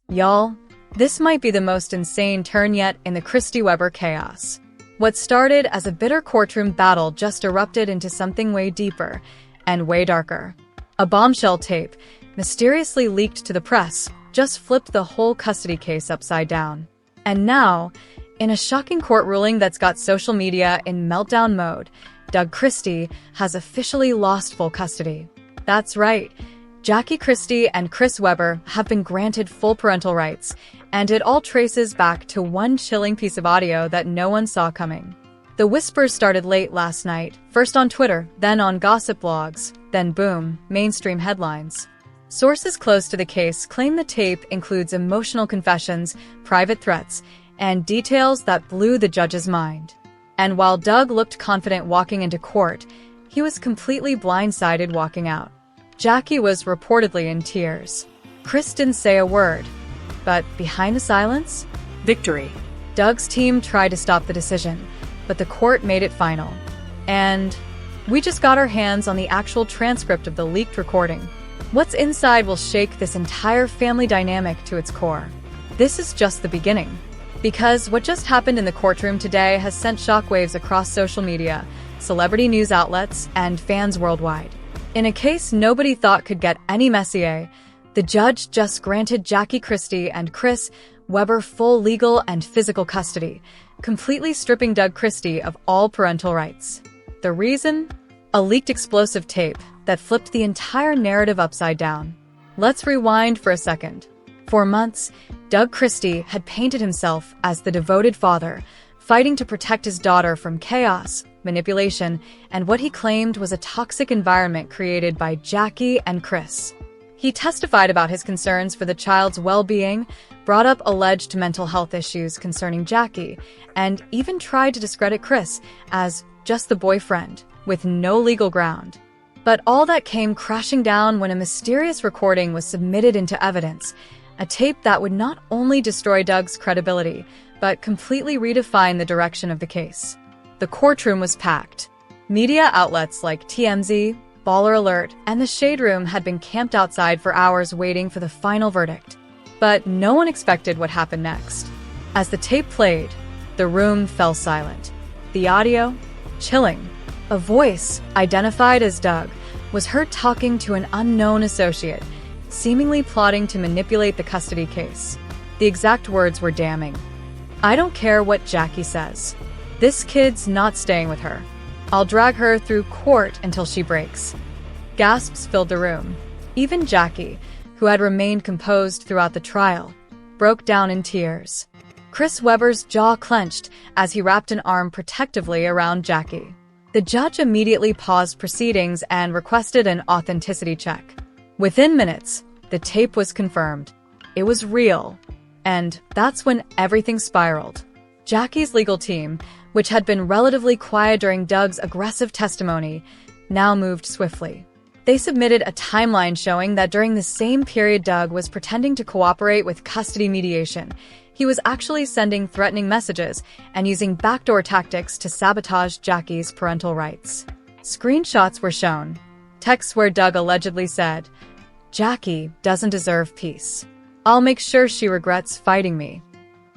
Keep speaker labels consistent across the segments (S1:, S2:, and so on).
S1: Y'all, this might be the most insane turn yet in the Christie Weber chaos. What started as a bitter courtroom battle just erupted into something way deeper and way darker. A bombshell tape, mysteriously leaked to the press, just flipped the whole custody case upside down. And now, in a shocking court ruling that's got social media in meltdown mode, Doug Christie has officially lost full custody. That's right. Jackie Christie and Chris Weber have been granted full parental rights, and it all traces back to one chilling piece of audio that no one saw coming. The whispers started late last night, first on Twitter, then on gossip blogs, then boom, mainstream headlines. Sources close to the case claim the tape includes emotional confessions, private threats, and details that blew the judge's mind. And while Doug looked confident walking into court, he was completely blindsided walking out. Jackie was reportedly in tears. Chris didn't say a word. But behind the silence?
S2: Victory.
S1: Doug's team tried to stop the decision, but the court made it final. And we just got our hands on the actual transcript of the leaked recording. What's inside will shake this entire family dynamic to its core. This is just the beginning. Because what just happened in the courtroom today has sent shockwaves across social media, celebrity news outlets, and fans worldwide. In a case nobody thought could get any messier, the judge just granted Jackie Christie and Chris Weber full legal and physical custody, completely stripping Doug Christie of all parental rights. The reason? A leaked explosive tape that flipped the entire narrative upside down. Let's rewind for a second. For months, Doug Christie had painted himself as the devoted father, fighting to protect his daughter from chaos, manipulation, and what he claimed was a toxic environment created by Jackie and Chris. He testified about his concerns for the child's well-being, brought up alleged mental health issues concerning Jackie, and even tried to discredit Chris as just the boyfriend, with no legal ground. But all that came crashing down when a mysterious recording was submitted into evidence, a tape that would not only destroy Doug's credibility, but completely redefine the direction of the case. The courtroom was packed. Media outlets like TMZ, Baller Alert, and The Shade Room had been camped outside for hours waiting for the final verdict. But no one expected what happened next. As the tape played, the room fell silent. The audio? Chilling. A voice, identified as Doug, was heard talking to an unknown associate, seemingly plotting to manipulate the custody case. The exact words were damning. "I don't care what Jackie says. This kid's not staying with her. I'll drag her through court until she breaks." Gasps filled the room. Even Jackie, who had remained composed throughout the trial, broke down in tears. Chris Weber's jaw clenched as he wrapped an arm protectively around Jackie. The judge immediately paused proceedings and requested an authenticity check. Within minutes, the tape was confirmed. It was real. And that's when everything spiraled. Jackie's legal team, which had been relatively quiet during Doug's aggressive testimony, now moved swiftly. They submitted a timeline showing that during the same period Doug was pretending to cooperate with custody mediation. He was actually sending threatening messages and using backdoor tactics to sabotage Jackie's parental rights. Screenshots were shown. Texts where Doug allegedly said, "Jackie doesn't deserve peace. I'll make sure she regrets fighting me."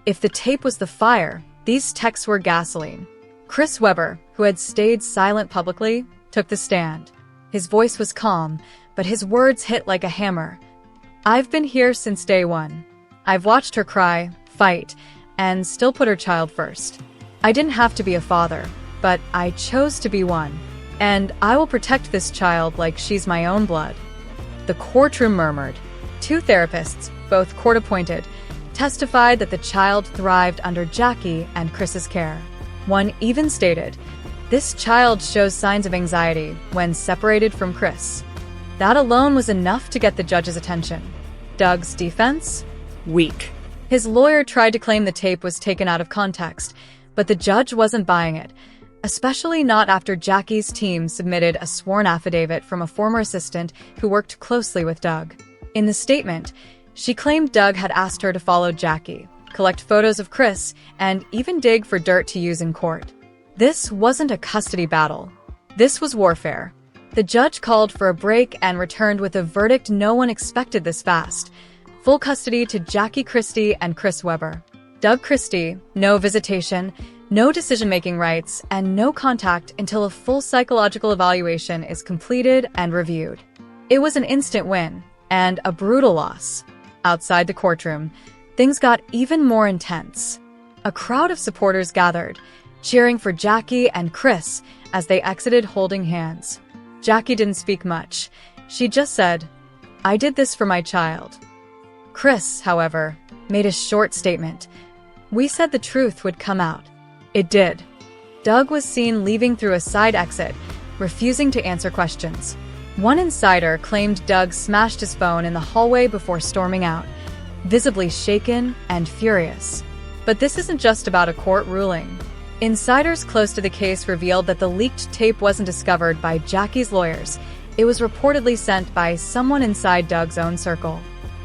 S1: If the tape was the fire, these texts were gasoline. Chris Weber, who had stayed silent publicly, took the stand. His voice was calm, but his words hit like a hammer. "I've been here since day one. I've watched her cry, fight, and still put her child first. I didn't have to be a father, but I chose to be one. And I will protect this child like she's my own blood." The courtroom murmured. Two therapists, both court-appointed, testified that the child thrived under Jackie and Chris's care. One even stated, "This child shows signs of anxiety when separated from Chris." That alone was enough to get the judge's attention. Doug's defense?
S2: Weak.
S1: His lawyer tried to claim the tape was taken out of context, but the judge wasn't buying it, especially not after Jackie's team submitted a sworn affidavit from a former assistant who worked closely with Doug. In the statement, she claimed Doug had asked her to follow Jackie, collect photos of Chris, and even dig for dirt to use in court. This wasn't a custody battle. This was warfare. The judge called for a break and returned with a verdict no one expected this fast. full custody to Jackie Christie and Chris Webber. Doug Christie, no visitation, no decision-making rights, and no contact until a full psychological evaluation is completed and reviewed. It was an instant win, and a brutal loss. Outside the courtroom, things got even more intense. A crowd of supporters gathered, cheering for Jackie and Chris as they exited holding hands. Jackie didn't speak much. She just said, "I did this for my child." Chris, however, made a short statement. "We said the truth would come out." It did. Doug was seen leaving through a side exit, refusing to answer questions. One insider claimed Doug smashed his phone in the hallway before storming out, visibly shaken and furious. But this isn't just about a court ruling. Insiders close to the case revealed that the leaked tape wasn't discovered by Jackie's lawyers. It was reportedly sent by someone inside Doug's own circle.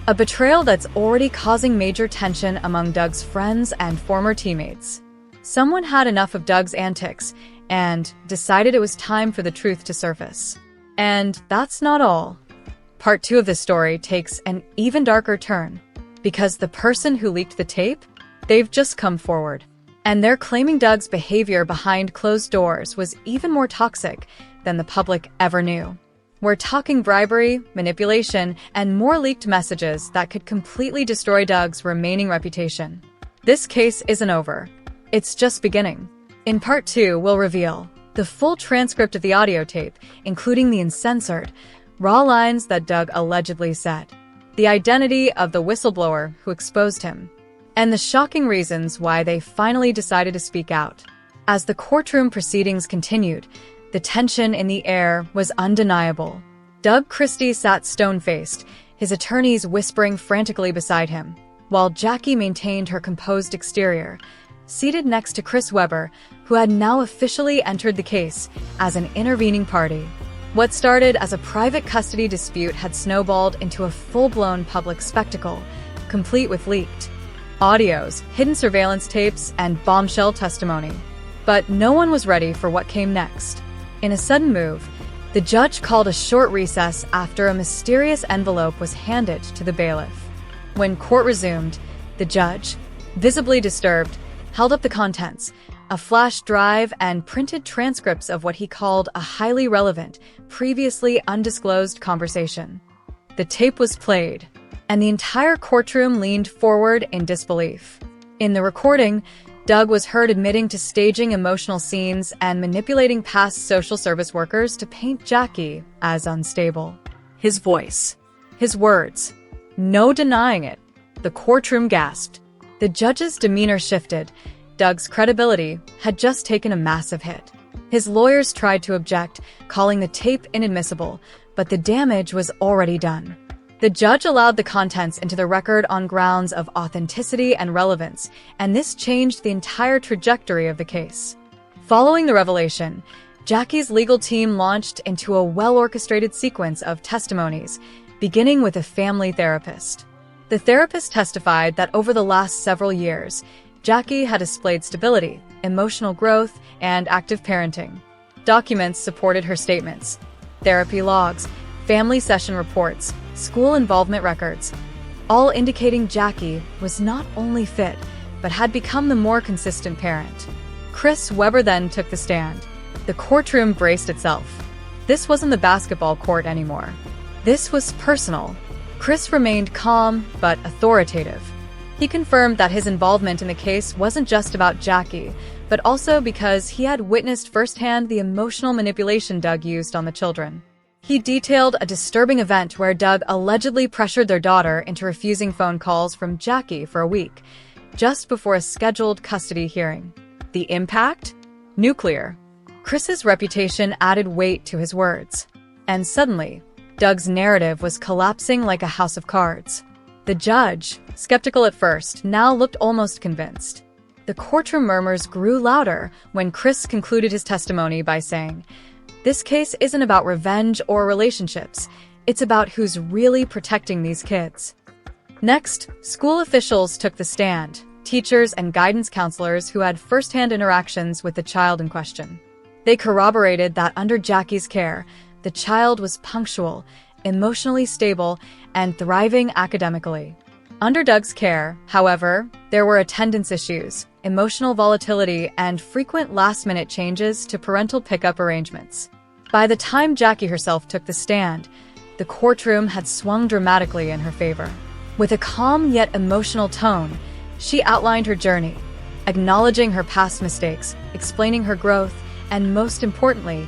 S1: A betrayal that's already causing major tension among Doug's friends and former teammates. Someone had enough of Doug's antics and decided it was time for the truth to surface. And that's not all. Part 2 of this story takes an even darker turn, because the person who leaked the tape, they've just come forward. And they're claiming Doug's behavior behind closed doors was even more toxic than the public ever knew. We're talking bribery, manipulation, and more leaked messages that could completely destroy Doug's remaining reputation. This case isn't over. It's just beginning. In Part 2, we'll reveal the full transcript of the audio tape, including the uncensored, raw lines that Doug allegedly said, the identity of the whistleblower who exposed him, and the shocking reasons why they finally decided to speak out. As the courtroom proceedings continued, the tension in the air was undeniable. Doug Christie sat stone-faced, his attorneys whispering frantically beside him, while Jackie maintained her composed exterior, seated next to Chris Webber, who had now officially entered the case as an intervening party. What started as a private custody dispute had snowballed into a full-blown public spectacle, complete with leaked audios, hidden surveillance tapes, and bombshell testimony. But no one was ready for what came next. In a sudden move, the judge called a short recess after a mysterious envelope was handed to the bailiff. When court resumed, the judge, visibly disturbed, held up the contents, a flash drive and printed transcripts of what he called a highly relevant, previously undisclosed conversation. The tape was played, and the entire courtroom leaned forward in disbelief. In the recording, Doug was heard admitting to staging emotional scenes and manipulating past social service workers to paint Jackie as unstable. His voice, his words, no denying it. The courtroom gasped. The judge's demeanor shifted. Doug's credibility had just taken a massive hit. His lawyers tried to object, calling the tape inadmissible, but the damage was already done. The judge allowed the contents into the record on grounds of authenticity and relevance, and this changed the entire trajectory of the case. Following the revelation, Jackie's legal team launched into a well-orchestrated sequence of testimonies, beginning with a family therapist. The therapist testified that over the last several years, Jackie had displayed stability, emotional growth, and active parenting. Documents supported her statements: therapy logs, family session reports, school involvement records, all indicating Jackie was not only fit, but had become the more consistent parent. Chris Webber then took the stand. The courtroom braced itself. This wasn't the basketball court anymore. This was personal. Chris remained calm, but authoritative. He confirmed that his involvement in the case wasn't just about Jackie, but also because he had witnessed firsthand the emotional manipulation Doug used on the children. He detailed a disturbing event where Doug allegedly pressured their daughter into refusing phone calls from Jackie for a week, just before a scheduled custody hearing. The impact? Nuclear. Chris's reputation added weight to his words. And suddenly, Doug's narrative was collapsing like a house of cards. The judge, skeptical at first, now looked almost convinced. The courtroom murmurs grew louder when Chris concluded his testimony by saying, "This case isn't about revenge or relationships. It's about who's really protecting these kids." Next, school officials took the stand, teachers and guidance counselors who had firsthand interactions with the child in question. They corroborated that under Jackie's care, the child was punctual, emotionally stable, and thriving academically. Under Doug's care, however, there were attendance issues, emotional volatility, and frequent last-minute changes to parental pickup arrangements. By the time Jackie herself took the stand, the courtroom had swung dramatically in her favor. With a calm yet emotional tone, she outlined her journey, acknowledging her past mistakes, explaining her growth, and most importantly,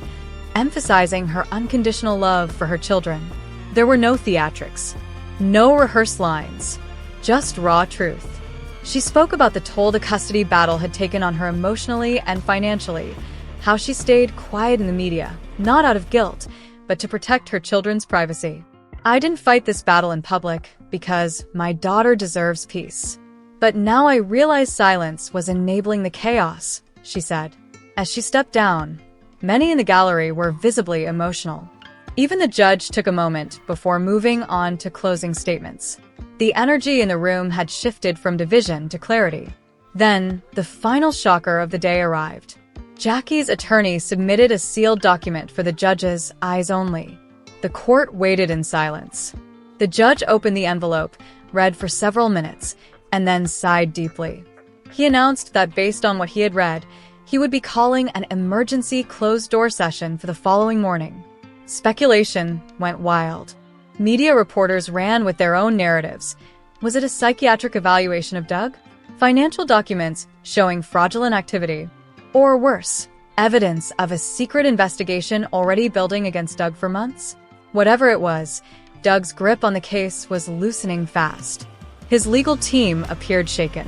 S1: emphasizing her unconditional love for her children. There were no theatrics, no rehearsed lines, just raw truth. She spoke about the toll the custody battle had taken on her emotionally and financially, how she stayed quiet in the media, not out of guilt, but to protect her children's privacy. "I didn't fight this battle in public because my daughter deserves peace. But now I realize silence was enabling the chaos," she said. As she stepped down, many in the gallery were visibly emotional. Even the judge took a moment before moving on to closing statements. The energy in the room had shifted from division to clarity. Then, the final shocker of the day arrived. Jackie's attorney submitted a sealed document for the judge's eyes only. The court waited in silence. The judge opened the envelope, read for several minutes, and then sighed deeply. He announced that based on what he had read, he would be calling an emergency closed-door session for the following morning. Speculation went wild. Media reporters ran with their own narratives. Was it a psychiatric evaluation of Doug? Financial documents showing fraudulent activity? Or worse, evidence of a secret investigation already building against Doug for months? Whatever it was, Doug's grip on the case was loosening fast. His legal team appeared shaken.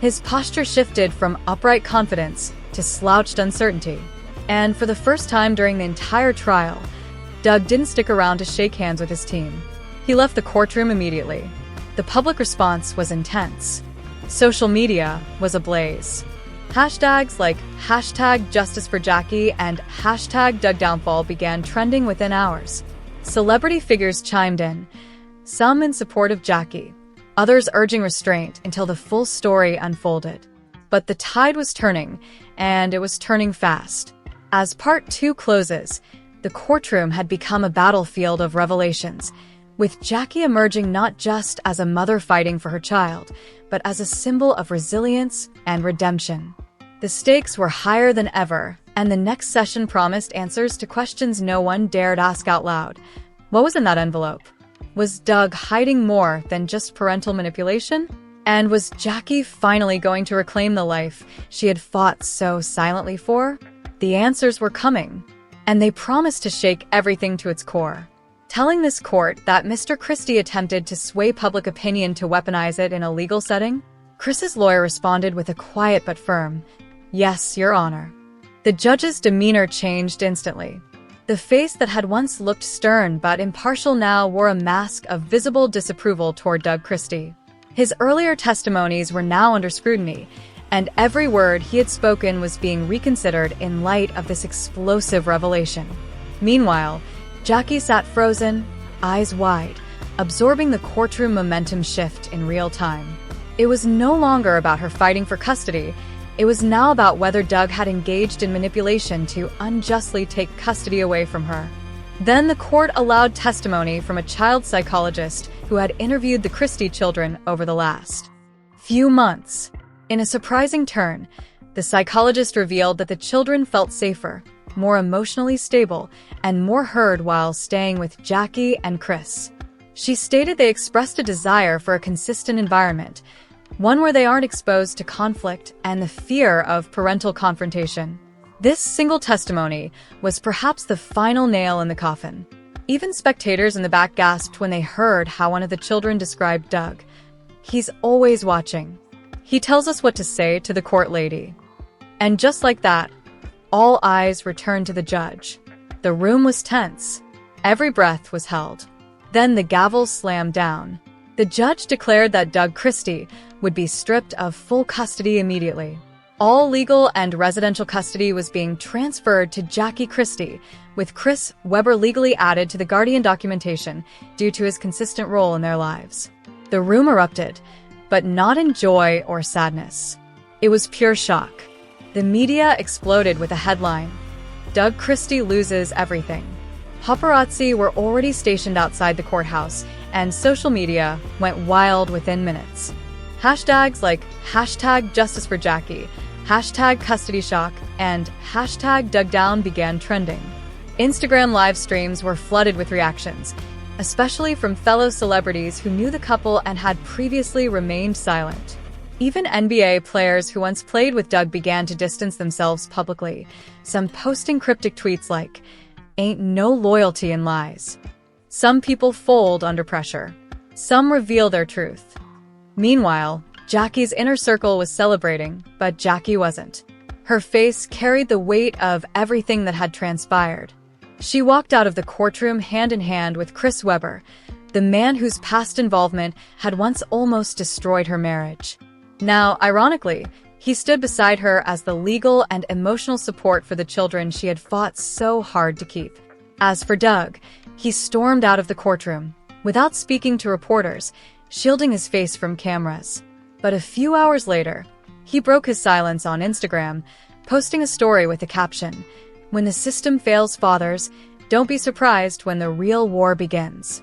S1: His posture shifted from upright confidence to slouched uncertainty. And for the first time during the entire trial, Doug didn't stick around to shake hands with his team. He left the courtroom immediately. The public response was intense. Social media was ablaze. Hashtags like #JusticeForJackie and #DougDownfall began trending within hours. Celebrity figures chimed in, some in support of Jackie, others urging restraint until the full story unfolded. But the tide was turning, and it was turning fast. As Part 2 closes, the courtroom had become a battlefield of revelations, with Jackie emerging not just as a mother fighting for her child, but as a symbol of resilience and redemption. The stakes were higher than ever, and the next session promised answers to questions no one dared ask out loud. What was in that envelope? Was Doug hiding more than just parental manipulation? And was Jackie finally going to reclaim the life she had fought so silently for? The answers were coming, and they promised to shake everything to its core. Telling this court that Mr. Christie attempted to sway public opinion to weaponize it in a legal setting, Chris's lawyer responded with a quiet but firm, "Yes, Your Honor." The judge's demeanor changed instantly. The face that had once looked stern but impartial now wore a mask of visible disapproval toward Doug Christie. His earlier testimonies were now under scrutiny, and every word he had spoken was being reconsidered in light of this explosive revelation. Meanwhile, Jackie sat frozen, eyes wide, absorbing the courtroom momentum shift in real time. It was no longer about her fighting for custody. It was now about whether Doug had engaged in manipulation to unjustly take custody away from her. Then the court allowed testimony from a child psychologist who had interviewed the Christie children over the last few months. In a surprising turn, the psychologist revealed that the children felt safer, more emotionally stable, and more heard while staying with Jackie and Chris. She stated they expressed a desire for a consistent environment, one where they aren't exposed to conflict and the fear of parental confrontation. This single testimony was perhaps the final nail in the coffin. Even spectators in the back gasped when they heard how one of the children described Doug. "He's always watching. He tells us what to say to the court lady." And just like that, all eyes returned to the judge. The room was tense. Every breath was held. Then the gavel slammed down. The judge declared that Doug Christie would be stripped of full custody immediately. All legal and residential custody was being transferred to Jackie Christie, with Chris Webber legally added to the guardian documentation due to his consistent role in their lives. The room erupted, but not in joy or sadness. It was pure shock. The media exploded with a headline, "Doug Christie loses everything." Paparazzi were already stationed outside the courthouse, and social media went wild within minutes. Hashtags like #JusticeForJackie, #CustodyShock, and #DugDown began trending. Instagram live streams were flooded with reactions, especially from fellow celebrities who knew the couple and had previously remained silent. Even NBA players who once played with Doug began to distance themselves publicly, some posting cryptic tweets like, "Ain't no loyalty in lies." Some people fold under pressure. Some reveal their truth. Meanwhile, Jackie's inner circle was celebrating, but Jackie wasn't. Her face carried the weight of everything that had transpired. She walked out of the courtroom hand in hand with Chris Webber, the man whose past involvement had once almost destroyed her marriage. Now, ironically, he stood beside her as the legal and emotional support for the children she had fought so hard to keep. As for Doug, he stormed out of the courtroom, without speaking to reporters, shielding his face from cameras. But a few hours later, he broke his silence on Instagram, posting a story with the caption, "When the system fails fathers, don't be surprised when the real war begins."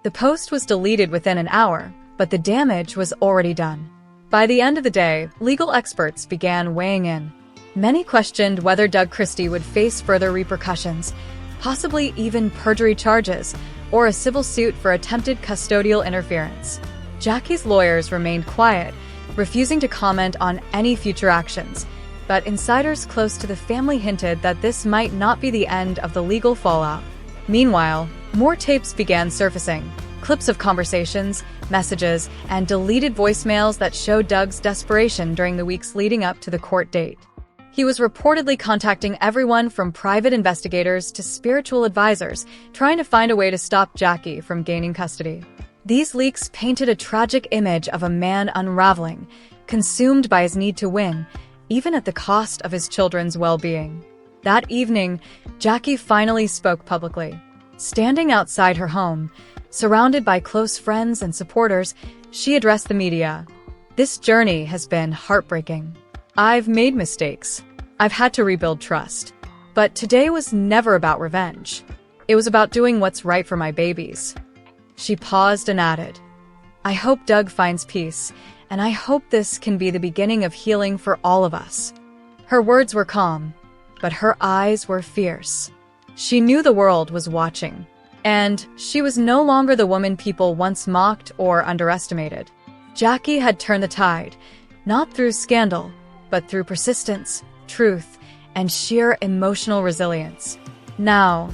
S1: The post was deleted within an hour, but the damage was already done. By the end of the day, legal experts began weighing in. Many questioned whether Doug Christie would face further repercussions, possibly even perjury charges, or a civil suit for attempted custodial interference. Jackie's lawyers remained quiet, refusing to comment on any future actions, but insiders close to the family hinted that this might not be the end of the legal fallout. Meanwhile, more tapes began surfacing, clips of conversations, messages, and deleted voicemails that showed Doug's desperation during the weeks leading up to the court date. He was reportedly contacting everyone from private investigators to spiritual advisors, trying to find a way to stop Jackie from gaining custody. These leaks painted a tragic image of a man unraveling, consumed by his need to win, even at the cost of his children's well-being. That evening, Jackie finally spoke publicly. Standing outside her home, surrounded by close friends and supporters, she addressed the media. "This journey has been heartbreaking. I've made mistakes. I've had to rebuild trust. But today was never about revenge. It was about doing what's right for my babies." She paused and added, "I hope Doug finds peace, and I hope this can be the beginning of healing for all of us." Her words were calm, but her eyes were fierce. She knew the world was watching, and she was no longer the woman people once mocked or underestimated. Jackie had turned the tide, not through scandal, but through persistence, truth, and sheer emotional resilience. Now,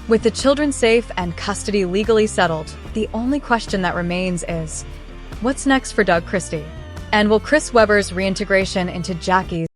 S1: with the children safe and custody legally settled, the only question that remains is, what's next for Doug Christie? And will Chris Webber's reintegration into Jackie's